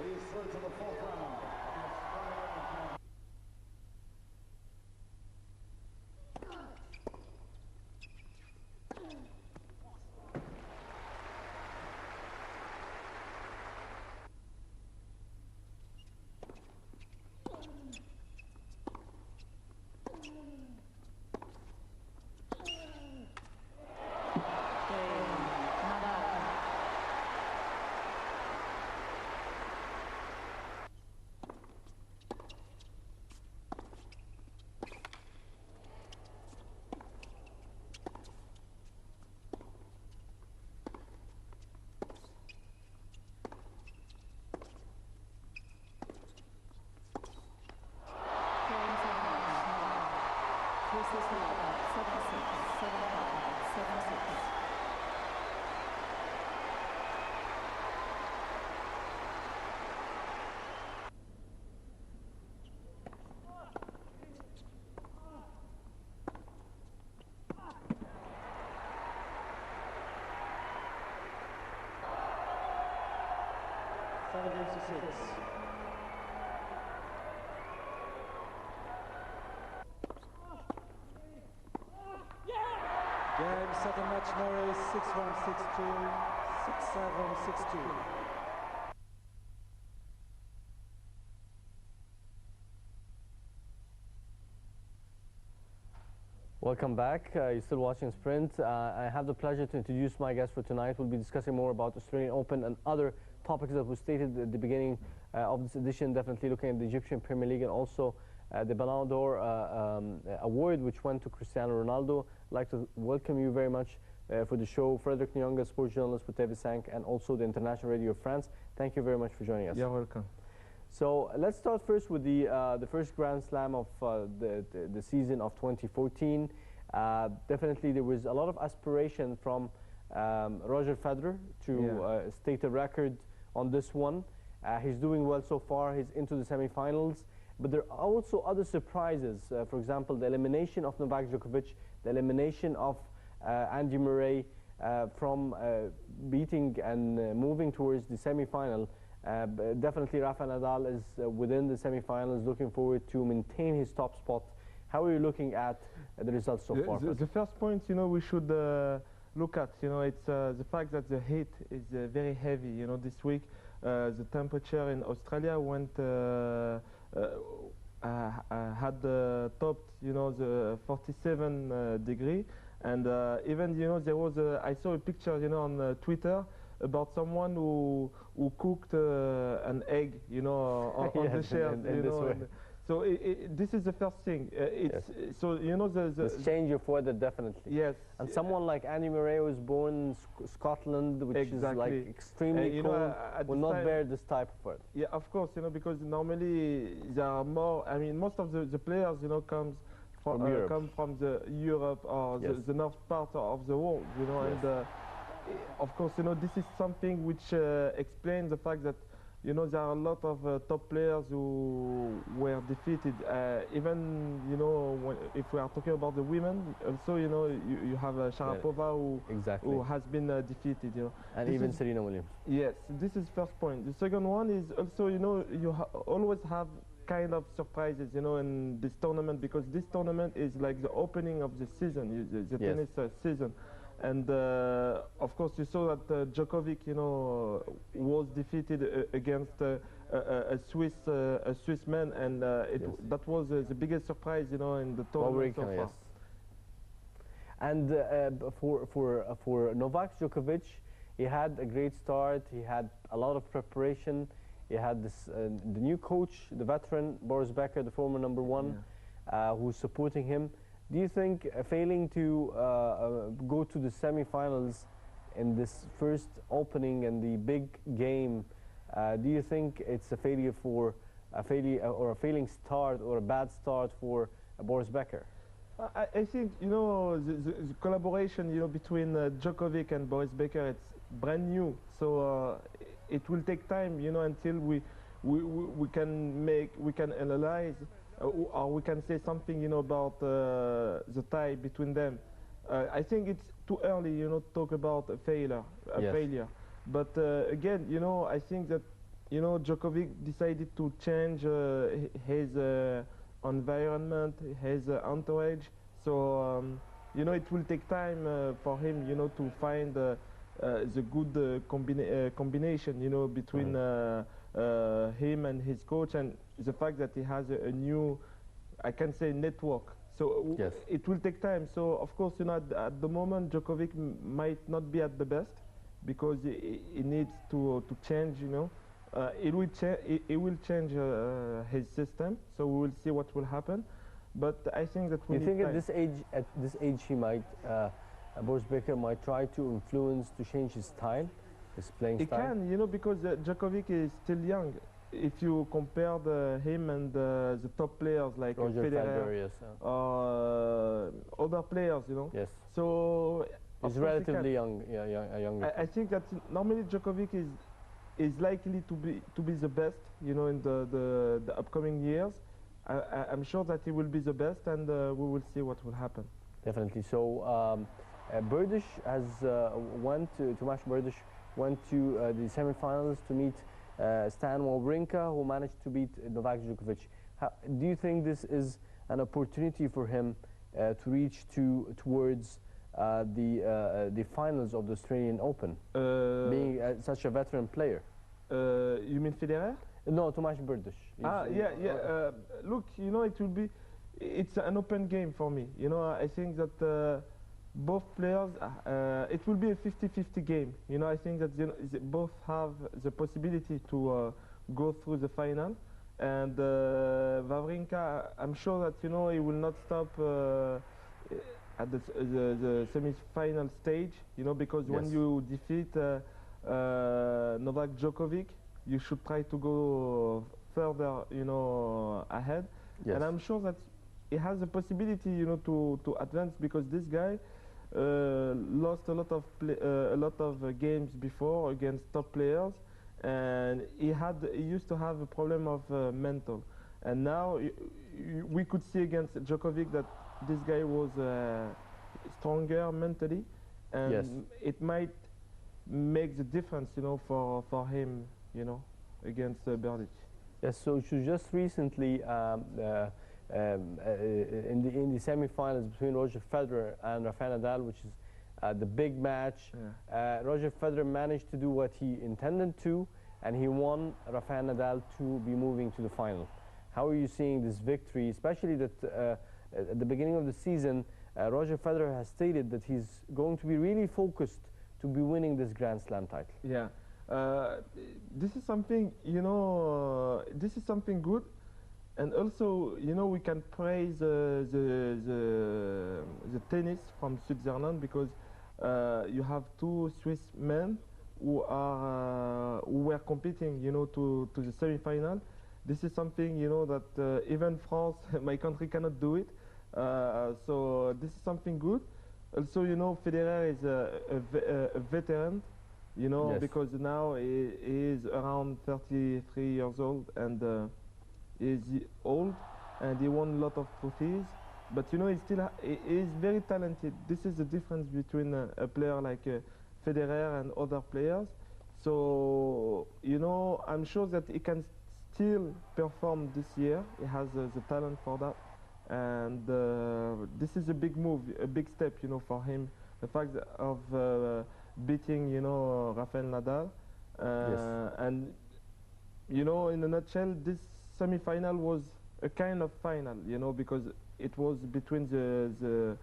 He's through to the fourth round. Game, set and match Norris, 6-1, 6-2, 6-7, 6-2. Welcome back. You're still watching Sprint. I have the pleasure to introduce my guest for tonight. We'll be discussing more about Australian Open and other topics that were stated at the beginning of this edition, definitely looking at the Egyptian Premier League and also the Ballon d'Or award, which went to Cristiano Ronaldo. I'd like to welcome you very much for the show, Frederick Nyonga, sports journalist with TV5, and also the International Radio of France. Thank you very much for joining us. You're welcome. So let's start first with the first Grand Slam of the season of 2014. Definitely there was a lot of aspiration from Roger Federer to state a record on this one. He's doing well so far. He's into the semifinals. But there are also other surprises. For example, the elimination of Novak Djokovic, the elimination of Andy Murray from beating and moving towards the semifinal. Definitely Rafa Nadal is within the semifinals, looking forward to maintain his top spot. How are you looking at the results so far? The first point, we should look at, it's the fact that the heat is very heavy, this week. The temperature in Australia went had topped, the 47 degree, and even, there was I saw a picture, on Twitter about someone who cooked an egg, on the shelf, so this is the first thing. So the change of weather, definitely. Yes. And someone like Andy Murray was born in Scotland, which is like extremely cold, will not bear this type of weather. Yeah, of course, because normally there are more. I mean, most of the players, come from the Europe or the north part of the world, and of course, this is something which explains the fact that, there are a lot of top players who were defeated. Even, if we are talking about the women, also, you have Sharapova who has been defeated, And even Serena Williams. Yes, this is first point. The second one is also, you always have kind of surprises, in this tournament, because this tournament is like the opening of the season, the tennis season. And of course, you saw that Djokovic, was defeated against a Swiss man, and that was the biggest surprise, in the tournament so far. Yes. And for Novak Djokovic, he had a great start. He had a lot of preparation. He had this the new coach, the veteran Boris Becker, the former #1, who's supporting him. Do you think failing to go to the semifinals in this first opening and the big game, do you think it's a failure for a failing start or a bad start for Boris Becker? I think, the collaboration, between Djokovic and Boris Becker, it's brand new. So it will take time, until we can analyze. Or we can say something, about the tie between them. I think it's too early, to talk about a failure. But again, I think that you know, Djokovic decided to change his environment, his entourage. So, you know, it will take time for him, you know, to find the good combination, you know, between him and his coach, and the fact that he has a new, I can say, network. So yes. it will take time. So of course, you know, at the moment, Djokovic might not be at the best because he needs to change, you know. It will change his system. So we will see what will happen. But I think that we You think time. at this age, he might, Boris Becker might try to influence to change his style, his playing style? He can, you know, because Djokovic is still young. If you compare him and the top players like Roger Federer, yes, other players, you know. yes. So he's relatively young, younger. I think that normally Djokovic is likely to be the best, you know, in the upcoming years. I'm sure that he will be the best, and we will see what will happen. Definitely. So Berdych has Tomasz Berdych went to the semifinals to meet Stan Wawrinka, who managed to beat Novak Djokovic. Do you think this is an opportunity for him to reach towards the finals of the Australian Open, being such a veteran player? You mean Federer? No, Tomasz Berdych. Yeah. Look, you know, it's an open game for me. You know, I think that both players, it will be a 50-50 game. You know, I think that they both have the possibility to go through the final. And Wawrinka, I'm sure that, you know, he will not stop at the semi-final stage, you know, because yes. when you defeat Novak Djokovic, you should try to go further, you know, ahead. Yes. And I'm sure that he has the possibility, you know, to advance, because this guy lost a lot of games before against top players, and he used to have a problem of mental. And now we could see against Djokovic that this guy was stronger mentally, and yes. it might make the difference, you know, for him, you know, against Berdych. Yes, so just recently in the semi-finals between Roger Federer and Rafael Nadal, which is the big match, Roger Federer managed to do what he intended to, and he won Rafael Nadal to be moving to the final. How are you seeing this victory, especially that at the beginning of the season, Roger Federer has stated that he's going to be really focused to be winning this Grand Slam title? Yeah. This is something, you know, this is something good, and also, you know, we can praise the tennis from Switzerland, because you have two Swiss men who were competing, you know, to the semi-final. This is something, you know, that even France, my country, cannot do it. So this is something good. Also, you know, Federer is a veteran, you know, yes. because now he is around 33 years old, and he is old, and he won a lot of trophies. But you know, he is very talented. This is the difference between a player like Federer and other players. So, you know, I'm sure that he can still perform this year. He has the talent for that. And this is a big move, a big step, you know, for him. The fact of beating, you know, Rafael Nadal. Yes. And, you know, in a nutshell, this semi-final was a kind of final, you know, because it was between the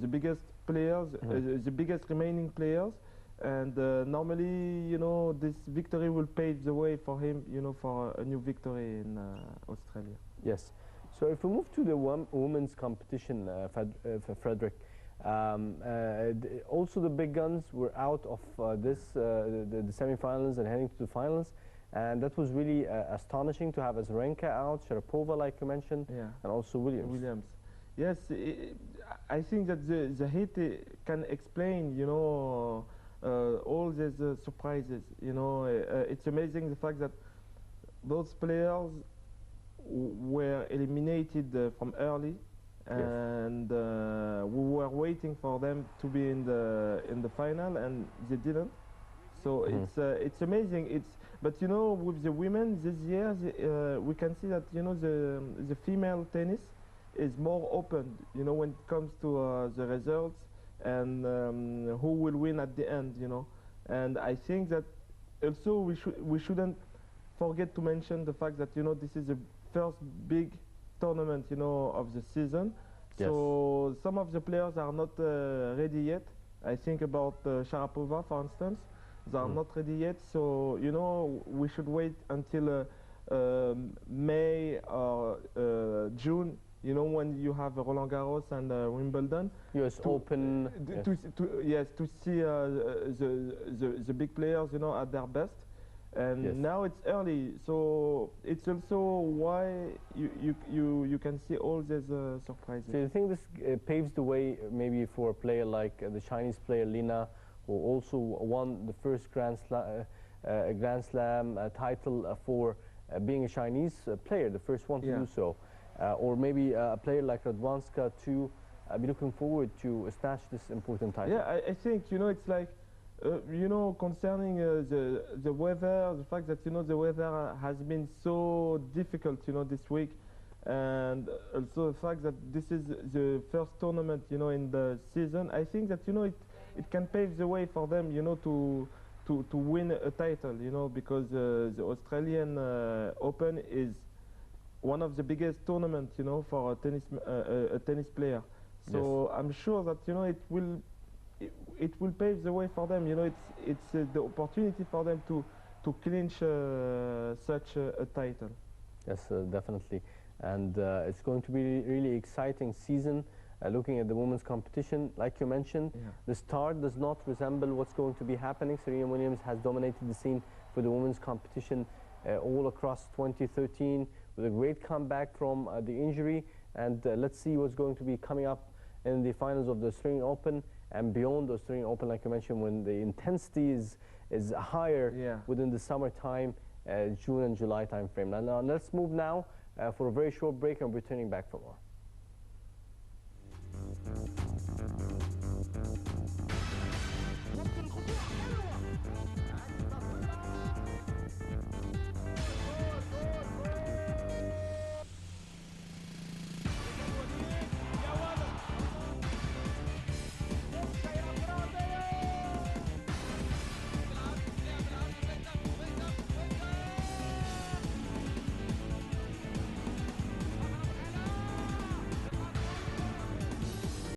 biggest players, the biggest remaining players. And normally, you know, this victory will pave the way for him, you know, for a new victory in Australia. Yes. So if we move to the women's competition, Frederick, also the big guns were out of the semi-finals and heading to the finals, and that was really astonishing to have Azarenka out, Sharapova, like you mentioned, and also Williams. Yes, I think that the heat can explain, you know, all these surprises. You know, it's amazing the fact that those players were eliminated from early, and we were waiting for them to be in the final, and they didn't. So it's amazing. But you know, with the women this year, we can see that you know the female tennis is more open. You know, when it comes to the results and who will win at the end. You know, and I think that also we shouldn't forget to mention the fact that you know this is the first big tournament you know of the season. Yes. So some of the players are not ready yet. I think about Sharapova, for instance. They are not ready yet, so you know we should wait until May or June. You know, when you have Roland Garros and Wimbledon. US Open. To see the big players, you know, at their best. And yes. Now it's early, so it's also why you can see all these surprises. So you think this paves the way maybe for a player like the Chinese player Lina, who also won the first Grand Slam title for being a Chinese player, the first one to do so. Or maybe a player like Radwanska to be looking forward to snatch this important title. Yeah, I think, you know, it's like, you know, concerning the weather, the fact that, you know, the weather has been so difficult, you know, this week. And also the fact that this is the first tournament, you know, in the season. I think that, you know, it can pave the way for them, you know, to win a title, you know, because the Australian Open is one of the biggest tournaments, you know, for a tennis player. So yes. I'm sure that, you know, it will pave the way for them. You know, it's the opportunity for them to clinch such a title. Yes, definitely. And it's going to be really exciting season. Looking at the women's competition, like you mentioned, the start does not resemble what's going to be happening. Serena Williams has dominated the scene for the women's competition all across 2013 with a great comeback from the injury. And let's see what's going to be coming up in the finals of the Australian Open and beyond the Australian Open, like you mentioned, when the intensity is higher within the summertime, June and July time frame. Now let's move now for a very short break and returning back for more.